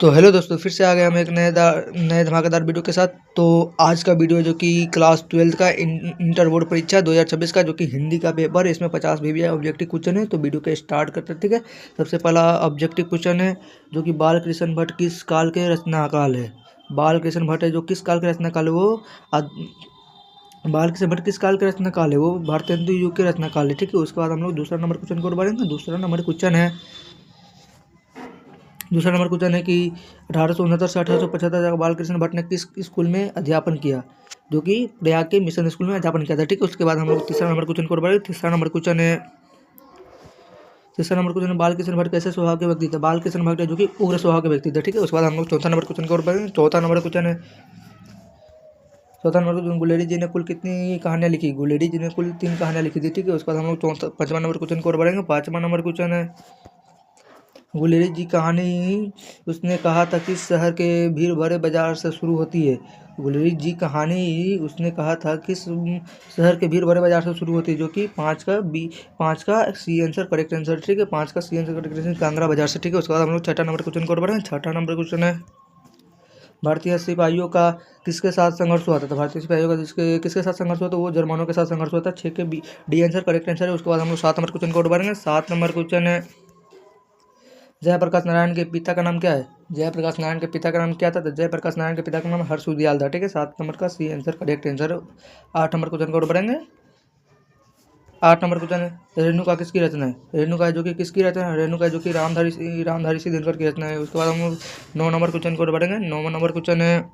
तो हेलो दोस्तों, फिर से आ गए हम एक नए धमाकेदार वीडियो के साथ। तो आज का वीडियो जो कि क्लास 12 का इंटर बोर्ड परीक्षा 2026 का जो कि हिंदी का पेपर है, इसमें 50 भी ऑब्जेक्टिव क्वेश्चन है। तो वीडियो के स्टार्ट करते हैं, ठीक है। सबसे पहला ऑब्जेक्टिव क्वेश्चन है जो कि बाल कृष्ण भट्ट किस काल के रचनाकाल है। बाल कृष्ण भट्ट है जो किस काल के रचनाकाल है, वो बाल कृष्ण भट्ट किस काल के रचनाकाल है, वो भारतेंदु युग के रचनाकाल है, ठीक है। उसके बाद हम लोग दूसरा नंबर क्वेश्चन को बढ़ेंगे। दूसरा नंबर क्वेश्चन है कि 1869 से 1875 तक बालकृष्ण भट्ट ने किस स्कूल में अध्यापन किया, जो कि प्रयाग के मिशन स्कूल में अध्यापन किया था, ठीक है। उसके बाद हम लोग तीसरा नंबर क्वेश्चन को बढ़े। तीसरा नंबर क्वेश्चन बालकृष्ण भट्ट कैसे स्वभाव के व्यक्ति थे। बालकृष्ण भट्ट जो कि उग्र स्वभाव के व्यक्ति थे, ठीक है। उसके बाद हम लोग चौथा नंबर क्वेश्चन को बढ़े। चौथा नंबर गुलेरी जी ने कुल कितनी कहानियाँ लिखी। गुलेरी जी ने कुल 3 कहानियाँ लिखी थी, ठीक है। उसके बाद हम लोग पाँचवा नंबर क्वेश्चन को बढ़ेंगे। पाँचवा नंबर क्वेश्चन है गुलेरी जी कहानी उसने कहा था किस शहर के भीड़ भरे बाजार से शुरू होती है। गुलेरी जी कहानी उसने कहा था किस शहर के भीड़ भरे बाजार से शुरू होती है, जो कि 5 का सी आंसर करेक्ट आंसर, ठीक है। 5 का C answer correct answer Kangra बाजार से, ठीक है। उसके बाद हम लोग छठा नंबर क्वेश्चन को बढ़े। छठा नंबर क्वेश्चन है भारतीय सिपाहियों का किसके साथ संघर्ष हुआ था। भारतीय सिपाहियों का किसके साथ संघर्ष हुआ था, वो जर्मनों के साथ संघर्ष हुआ था। 6 के डी आंसर करेक्ट आंसर है। उसके बाद हम लोग 7 नंबर क्वेश्चन को बढ़ेंगे। 7 नंबर क्वेश्चन है जयप्रकाश नारायण के पिता का नाम क्या है। जयप्रकाश नारायण के पिता का नाम क्या था, तो जयप्रकाश नारायण के पिता का नाम हर्ष उदयाल था, ठीक है। 7 नंबर का सी आंसर करेक्ट आंसर है। 8 नंबर क्वेश्चन को बढ़ेंगे। 8 नंबर क्वेश्चन है रेणुका किसकी रचना है। रेणुका जो कि किसकी रचना है, रेणुका जो कि रामधारी सिंह दिनकर की रचना है। उसके बाद हम 9 नंबर क्वेश्चन को बढ़ेंगे। 9 नंबर क्वेश्चन है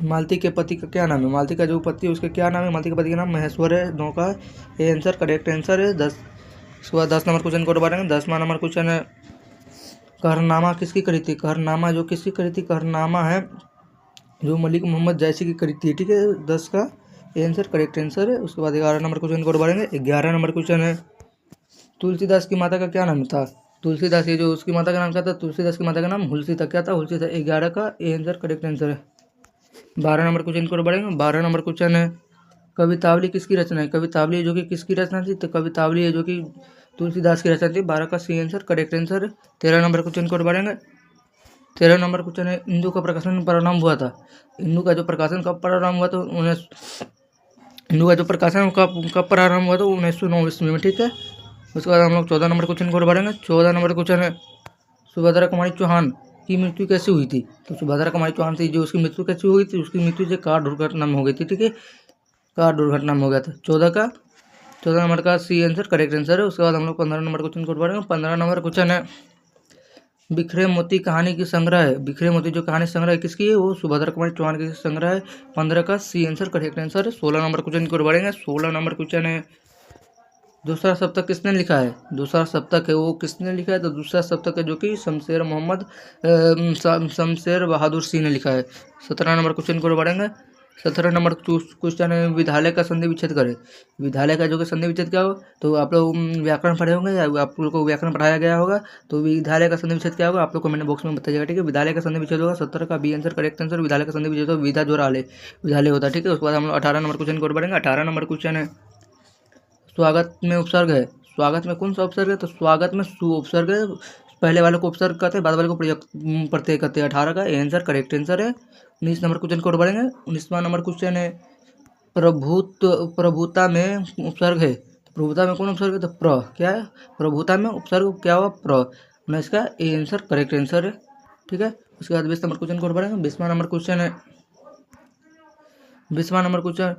मालती के पति का क्या नाम है। मालती का जो पति है उसके क्या नाम है। मालती के पति का नाम महेश्वर है। 9 का ए आंसर करेक्ट आंसर है। 10 उसके बाद 10 नंबर क्वेश्चन को बढ़ेंगे। 10वां नंबर क्वेश्चन है कहरनामा किसकी करी थी। कहरनामा जो किसकी करी थी, कहरनामा है जो मलिक मोहम्मद जैसी की करी थी, ठीक है। 10 का आंसर करेक्ट आंसर है। उसके बाद 11 नंबर क्वेश्चन को बढ़ेंगे। 11 नंबर क्वेश्चन है तुलसीदास की माता का क्या नाम था। तुलसीदास ये जो उसकी माता का नाम क्या था, तुलसीदास की माता का नाम हुलसी था, क्या था, हुलसी था। 11 का आंसर करेक्ट आंसर है। 12 नंबर क्वेश्चन को बढ़ेंगे। 12 नंबर क्वेश्चन है कवितावली किसकी रचना है। कवितावली जो कि किसकी रचना थी, तो कवितावली है जो कि तुलसीदास की रचना थी। 12 का सी आंसर करेक्ट आंसर है। 13 नंबर क्वेश्चन को बढ़ेंगे। 13 नंबर क्वेश्चन है इंदू का प्रकाशन प्रारंभ हुआ था। इंदू का जो प्रकाशन कब प्रारंभ हुआ था, इंदू का जो प्रकाशन कब प्रारंभ हुआ था, 1909 ईस्वी में, ठीक है। उसके बाद हम लोग 14 नंबर क्वेश्चन को बढ़ेंगे। 14 नंबर क्वेश्चन है सुभद्रा कुमारी चौहान की मृत्यु कैसे हुई थी। तो सुभद्रा कुमारी चौहान थी जो उसकी मृत्यु कैसे हुई थी, उसकी मृत्यु से कार दुर्घटना में हो गई थी, ठीक है। कार दुर्घटना में हो गया था। 14 नंबर का सी आंसर करेक्ट आंसर है। उसके बाद हम लोग 15 नंबर क्वेश्चन को बढ़ेंगे। 15 नंबर क्वेश्चन है बिखरे मोती कहानी की संग्रह है। बिखरे मोती जो कहानी संग्रह है किसकी है, वो सुभद्रा कुमारी चौहान की संग्रह है। 15 का सी आंसर करेक्ट आंसर है। 16 नंबर क्वेश्चन को बढ़ेंगे। 16 नंबर क्वेश्चन है दूसरा सप्तक किसने लिखा है। दूसरा सप्तक है वो किसने लिखा है, तो दूसरा सप्तक है जो कि शमशेर बहादुर सिंह ने लिखा है। 17 नंबर क्वेश्चन को बढ़ेंगे। 17 नंबर क्वेश्चन है विद्यालय का संधि विच्छेद करें। विद्यालय का जो कि संधि विच्छेद क्या होगा, तो आप लोग व्याकरण पढ़े होंगे या आप लोग को व्याकरण पढ़ाया गया होगा। तो विद्यालय का संधि विच्छेद क्या होगा, आप लोग कमेंट बॉक्स में बताइएगा, ठीक है। विद्यालय का संधि विच्छेद होगा 17 का बी आंसर करेक्ट आंसर। विद्यालय का संधि विच्छेद होगा विधा जोर आले विद्यालय होता है, ठीक है। उसके बाद हम लोग 18 नंबर क्वेश्चन को बढ़ेंगे। 18 नंबर क्वेश्चन है स्वागत में उपसर्ग है। स्वागत में कौन सा उपसर्ग है, तो स्वागत में सु उपसर्ग है। पहले वाले को उपसर्ग कहते हैं, बाद वाले को प्रत्यय कहते हैं। 18 का आंसर करेक्ट आंसर है। 19 नंबर क्वेश्चन को बढ़ेंगे। 19वां नंबर क्वेश्चन है प्रभुता में उपसर्ग है। प्रभुता में कौन उपसर्ग है, तो क्या है, प्रभुता में उपसर्ग क्या हुआ, 19 का आंसर करेक्ट आंसर है, ठीक है। उसके बाद 20 नंबर क्वेश्चन को बढ़ेंगे। 20वां नंबर क्वेश्चन है 20वां नंबर क्वेश्चन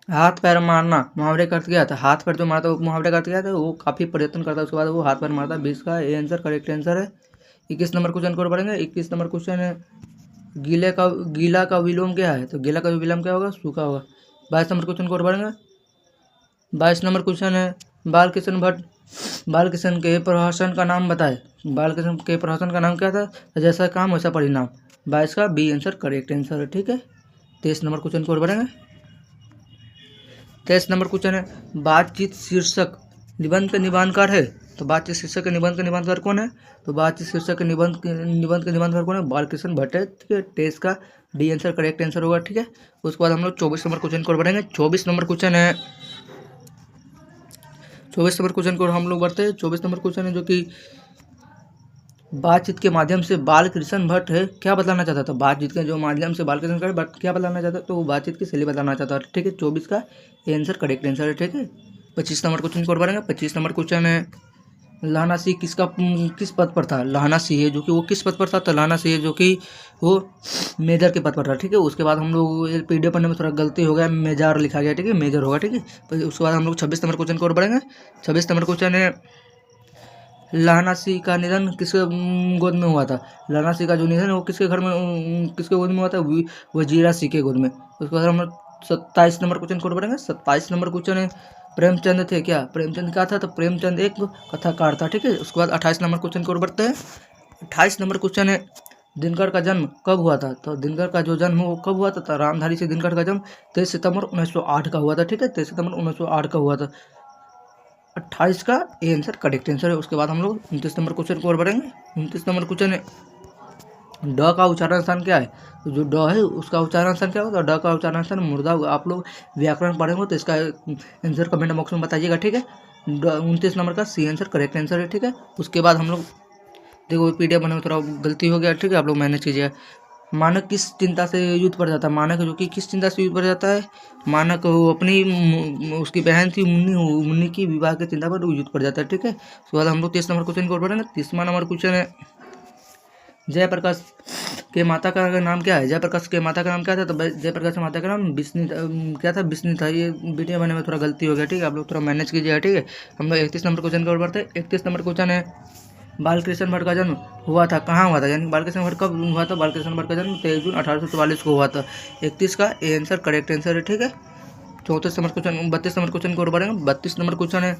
हाथ पैर मारना मुहावरे का अर्थ क्या था। हाथ पैर जो मारता है वो मुहावरे का अर्थ क्या था, वो काफ़ी प्रयत्न करता है, उसके बाद वो हाथ पैर मारता है। 20 का आंसर करेक्ट आंसर है। 21 नंबर क्वेश्चन को पढ़ेंगे। 21 नंबर क्वेश्चन है गीला का विलोम क्या है, तो गीला का विलोम क्या होगा, सूखा होगा। 22 नंबर क्वेश्चन को पढ़ेंगे। 22 नंबर क्वेश्चन है बालकृष्ण के प्रहसन का नाम बताए। बालकृष्ण के प्रहसन का नाम क्या था, जैसा काम वैसा परिणाम। 22 का बी आंसर करेक्ट आंसर है, ठीक है। 23 नंबर क्वेश्चन को बढ़ेंगे। 23 नंबर क्वेश्चन है बातचीत शीर्षक निबंध का निबंधकार है। तो बातचीत शीर्षक के निबंध का निबंधकार कौन है, तो बातचीत शीर्षक के निबंध का निबंधकार कौन है, बालकृष्ण भट्ट है, ठीक है। 23 का डी आंसर करेक्ट आंसर होगा, ठीक है। उसके बाद हम लोग 24 नंबर क्वेश्चन को बढ़ेंगे। 24 नंबर क्वेश्चन है 24 नंबर क्वेश्चन को हम लोग बढ़ते हैं। 24 नंबर क्वेश्चन है जो कि बातचीत के माध्यम से बालकृष्ण भट्ट है क्या बताना चाहता था? बातचीत के जो माध्यम से बालकृष्ण भट्ट क्या बताना चाहता? तो वो बातचीत की शैली बताना चाहता था। ठीक है, 24 का आंसर करेक्ट आंसर है। ठीक है, 25 नंबर क्वेश्चन को और बढ़ेंगे। 25 नंबर क्वेश्चन है, लाना सिंह किस पद पर था? लाना सिंह है जो कि वो किस पद पर था? तो लाना सिंह है जो कि वो मेजर के पद पर था। ठीक है, उसके बाद हम लोग पीडीएफ पढ़ने में थोड़ा गलती हो गया, मेजर लिखा गया। ठीक है, मेजर होगा। ठीक है, फिर उसके बाद हम लोग 26 नंबर क्वेश्चन को और बढ़ेंगे। 26 नंबर क्वेश्चन है, लाना सिंह का निधन किसके गोद में हुआ था? लाना सिंह का जो निधन है वो किसके घर में किसके गोद में हुआ था? वजीरा सिंह के गोद में। उसके बाद हम 27 नंबर क्वेश्चन को बढ़ेंगे। 27 नंबर क्वेश्चन है, प्रेमचंद थे क्या? प्रेमचंद क्या था? तो प्रेमचंद एक कथाकार था। ठीक है, उसके बाद 28 नंबर क्वेश्चन को और बढ़ते हैं। 28 नंबर क्वेश्चन है, दिनकर का जन्म कब हुआ था? तो दिनकर का जो जन्म वो कब हुआ था? तो रामधारी से दिनकर का जन्म 23 सितंबर 1908 का हुआ था। ठीक है, 23 सितंबर 1908 का हुआ था। 28 का ए आंसर करेक्ट आंसर है। उसके बाद हम लोग 29 नंबर क्वेश्चन को और बढ़ेंगे। 29 नंबर क्वेश्चन है, ड का उच्चारण स्थान क्या है? तो जो ड है उसका उच्चारण स्थान क्या होगा? ड का उच्चारण स्थान मुर्दा होगा। आप लोग व्याकरण पढ़ेंगे तो इसका आंसर कमेंट बॉक्स में बताइएगा। ठीक है, 29 नंबर का सी आंसर करेक्ट आंसर है। ठीक है, उसके बाद हम लोग देखो पीडीएफ बनने में थोड़ा गलती हो गया। ठीक है, आप लोग मैनेज कीजिएगा। मानक किस चिंता से युद्ध पड़ जाता है? मानक जो कि किस चिंता से युद्ध पड़ जाता है? मानक वो अपनी उसकी बहन थी मुन्नी, मुन्नी की विवाह की चिंता पर युद्ध पड़ जाता है। ठीक है, उसके बाद हम लोग 30 नंबर क्वेश्चन को पढ़ेंगे। 30वां नंबर क्वेश्चन है, जयप्रकाश के माता का नाम क्या है? जयप्रकाश के माता का नाम क्या था? तो जयप्रकाश के माता का नाम बिस्नी क्या था? बिस्नी था। ये वीडियो बनने में थोड़ा गलती हो गया। ठीक है, आप लोग थोड़ा मैनेज कीजिएगा। ठीक है, हम लोग 31 नंबर क्वेश्चन को बढ़ते हैं। 31 नंबर क्वेश्चन है, बालकृष्ण भट्ट का जन्म हुआ था कहाँ हुआ था? यानी बालकृष्ण भट्ट कब हुआ था? बालकृष्ण भट्ट का जन्म 23 जून 1844 को हुआ था। 31 का ए आंसर करेक्ट आंसर है। ठीक है, 34 नंबर क्वेश्चन 32 नंबर क्वेश्चन को और बढ़ेंगे। 32 नंबर क्वेश्चन है,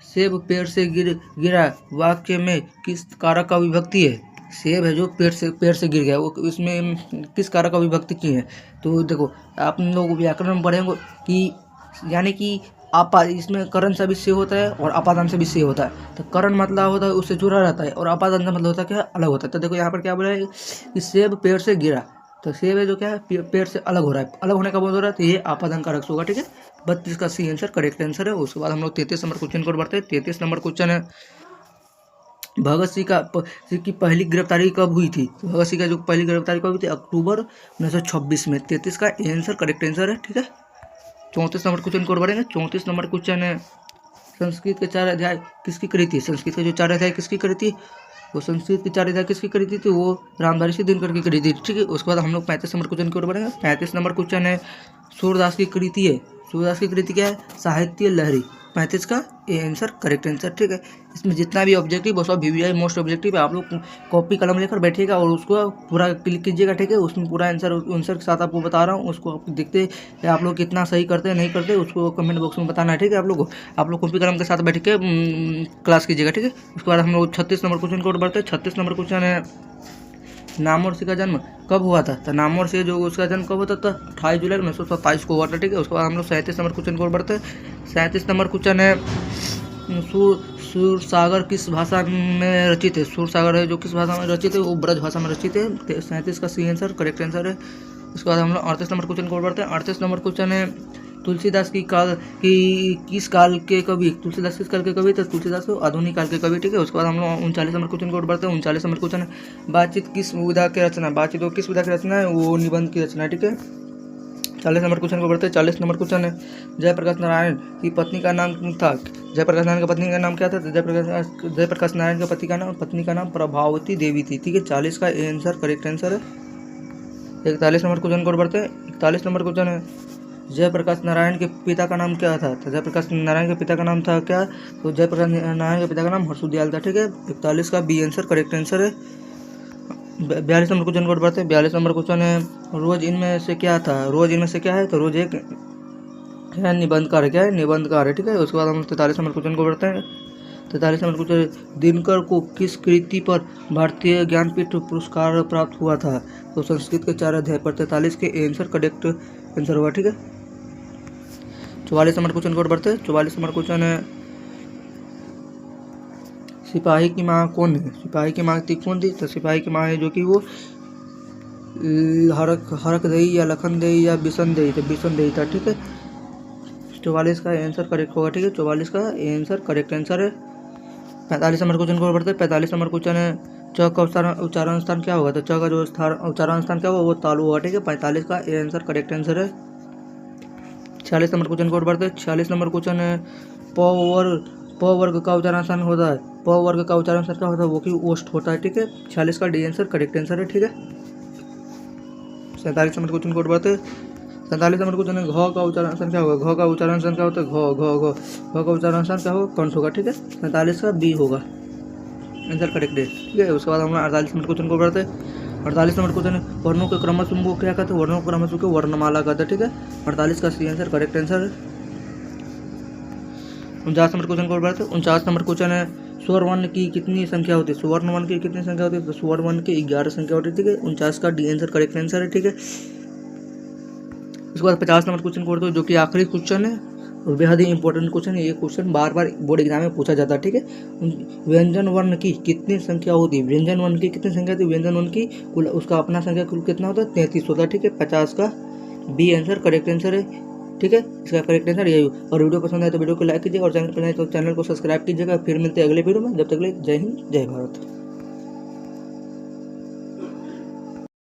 सेब पेड़ से गिरा वाक्य में किस कारक का विभक्ति है? सेब है जो पेड़ से गिर गया, वो इसमें किस कारक का विभक्ति की है? तो देखो आप लोग व्याकरण में पढ़ेंगे कि यानी कि इसमें करण से भी से होता है और अपादान से भी से होता है। तो करण मतलब होता है उससे जुड़ा रहता है और अपादान का मतलब होता है क्या? अलग होता है। तो देखो यहाँ पर क्या बोला है कि सेब पेड़ से गिरा, तो सेब है जो क्या है पेड़ से अलग हो रहा है, अलग होने का बोल हो रहा है, तो ये आपादान कारक होगा। ठीक है, 32 का सी आंसर करेक्ट आंसर है। उसके बाद हम लोग 33 नंबर क्वेश्चन को बढ़ते हैं। 33 नंबर क्वेश्चन है, भगत सिंह की पहली गिरफ्तारी कब हुई थी? भगत सिंह का जो पहली गिरफ्तारी कब हुई थी? अक्टूबर 1926 में। 33 का आंसर करेक्ट आंसर है। ठीक है, 34 नंबर क्वेश्चन को बढ़ेंगे। 34 नंबर क्वेश्चन है, संस्कृत के 4 अध्याय किसकी कृति? संस्कृत के जो 4 अध्याय किसकी कृति? वो संस्कृत की 4 अध्याय किसकी कृति थी? वो रामधारी सिंह दिनकर की कृति। ठीक है, उसके बाद हम लोग 35 नंबर क्वेश्चन की ओर बढ़ेंगे। 35 नंबर क्वेश्चन है, सूरदास की कृति है। सूरदास की कृति क्या है? साहित्य लहरी। 35 का ए आंसर करेक्ट आंसर। ठीक है, इसमें जितना भी ऑब्जेक्टिव वो सब VVI मोस्ट ऑब्जेक्टिव है। आप लोग कॉपी कलम लेकर बैठिएगा और उसको पूरा क्लिक कीजिएगा। ठीक है, उसमें पूरा आंसर के साथ आपको बता रहा हूँ, उसको आप देखते आप लोग कितना सही करते हैं नहीं करते उसको कमेंट बॉक्स में बताना है। ठीक है, आप लोग कॉपी कलम के साथ बैठ के क्लास कीजिएगा। ठीक है, उसके बाद हम लोग 36 नंबर क्वेश्चन को बढ़ते हैं। 36 नंबर क्वेश्चन है, नामवर सिंह का जन्म कब हुआ था? तो नामवर सिंह जो उसका जन्म कब होता था? 28 जुलाई 1927 को हुआ था। ठीक है, उसके बाद हम लोग 37 नंबर क्वेश्चन को बढ़ते हैं। 37 नंबर क्वेश्चन है, सूरसागर किस भाषा में रचित है? सूरसागर है जो किस भाषा में रचित है? वो ब्रज भाषा में रचित है। 37 का सी आंसर करेक्ट आंसर है। उसके बाद हम लोग 38 नंबर क्वेश्चन को बढ़ते हैं। 38 नंबर क्वेश्चन है, तुलसीदास किस काल के कवि? तुलसीदास किस काल के कवि? तो तुलसीदास आधुनिक काल के कवि। ठीक है, उसके बाद हम लोग 39 नंबर क्वेश्चन को बढ़ते हैं। 39 नंबर क्वेश्चन है, बातचीत किस विधा की रचना? बातचीत वो किस विधा की रचना है? वो निबंध की रचना है। ठीक है, 40 नंबर क्वेश्चन को बढ़ते हैं। 40 नंबर क्वेश्चन है, जयप्रकाश नारायण की पत्नी का नाम था? जयप्रकाश नारायण की पत्नी का नाम क्या था? तो जयप्रकाश नारायण की पत्नी का नाम प्रभावती देवी थी। ठीक है, 40 का आंसर करेक्ट आंसर है। 41 नंबर क्वेश्चन को बढ़ते हैं। 41 नंबर क्वेश्चन है, जयप्रकाश नारायण के पिता का नाम क्या था? तो जयप्रकाश नारायण के पिता का नाम था क्या? तो जयप्रकाश नारायण के पिता का नाम हर्षुदयाल था। ठीक है, 41 का बी आंसर करेक्ट आंसर है। 42 नंबर क्वेश्चन को बढ़ते हैं। 42 नंबर क्वेश्चन है, रोज इनमें से क्या था? रोज इनमें से क्या है? तो रोज एक क्या है? निबंधकार है। क्या है? निबंधकार है। ठीक है, उसके बाद हम 43 नंबर क्वेश्चन को बढ़ते हैं। 43 नंबर क्वेश्चन, दिनकर को किस कृति पर भारतीय ज्ञानपीठ पुरस्कार प्राप्त हुआ था? तो संस्कृत के 4 अध्याय पर। 43 के आंसर करेक्ट आंसर हुआ। ठीक है, 44 नंबर क्वेश्चन को बढ़ते हैं। 44 नंबर क्वेश्चन है, सिपाही की माँ कौन है? सिपाही की माँ कौन थी? तो सिपाही की माँ है जो कि वो हरक देई या लखन देई या बिशन देई, तो बिशन देई था। ठीक है, 44 का आंसर करेक्ट होगा। ठीक है, 44 का आंसर करेक्ट आंसर है। 45 नंबर क्वेश्चन को बढ़ते हैं। 45 नंबर क्वेश्चन है, च का उच्चारण स्थान क्या होगा, तो च का जो उच्चारण स्थान क्या होगा वो तालु होगा, ठीक है। 45 का ए आंसर करेक्ट आंसर है। 46 नंबर क्वेश्चन को और बढ़ते हैं। 46 नंबर क्वेश्चन है प वर्ग का उच्चारण स्थान होता है, प वर्ग का उच्चारण स्थान क्या होता है, वो की ओष्ठ होता है, ठीक है। 46 का डी आंसर करेक्ट आंसर है, ठीक है। 47 नंबर क्वेश्चन को और बढ़ते हैं। 47 नंबर क्वेश्चन है घ का उच्चारण स्थान क्या होगा, घ का उच्चारण स्थान क्या होता है, घ का उच्चारण स्थान क्या होगा, कंठ होगा, ठीक है। 47 का बी होगा आंसर करेक्ट है, ठीक है। उसके बाद हम 48 नंबर क्वेश्चन को बढ़ते हैं। 48 नंबर क्वेश्चन है वर्णों के क्रमशः को क्या कहते हैं, वर्णों के क्रमशः को वर्णमाला कहते हैं, ठीक है। 48 का सी आंसर करेक्ट आंसर है। 49 नंबर क्वेश्चन को और बढ़ते हैं। 49 नंबर क्वेश्चन है स्वर्ण वर्ण की कितनी संख्या होती है, स्वर्ण वर्ण की कितनी संख्या होती है, तो स्वर्ण वर्ण की 11 संख्या होती है, ठीक है। 49 का डी आंसर करेक्ट आंसर है, ठीक है। उसके बाद 50 नंबर क्वेश्चन को जो कि आखिरी क्वेश्चन है और बेहद ही इंपॉर्टेंट क्वेश्चन है। ये क्वेश्चन बार बार बोर्ड एग्जाम में पूछा जाता है, ठीक है। व्यंजन वर्ण की कितनी संख्या होती है, व्यंजन वर्ण की कितनी संख्या होती है, व्यंजन वर्ण की कुल उसका अपना संख्या कुल कितना होता है, 33 होता है, ठीक है। 50 का बी आंसर करेक्ट आंसर है, ठीक है। इसका करेक्ट आंसर यही। और वीडियो पसंद आए तो वीडियो को लाइक कीजिए और चैनल पर नए तो चैनल को सब्सक्राइब कीजिएगा। फिर मिलते हैं अगले वीडियो में, जब तक के लिए जय हिंद जय भारत।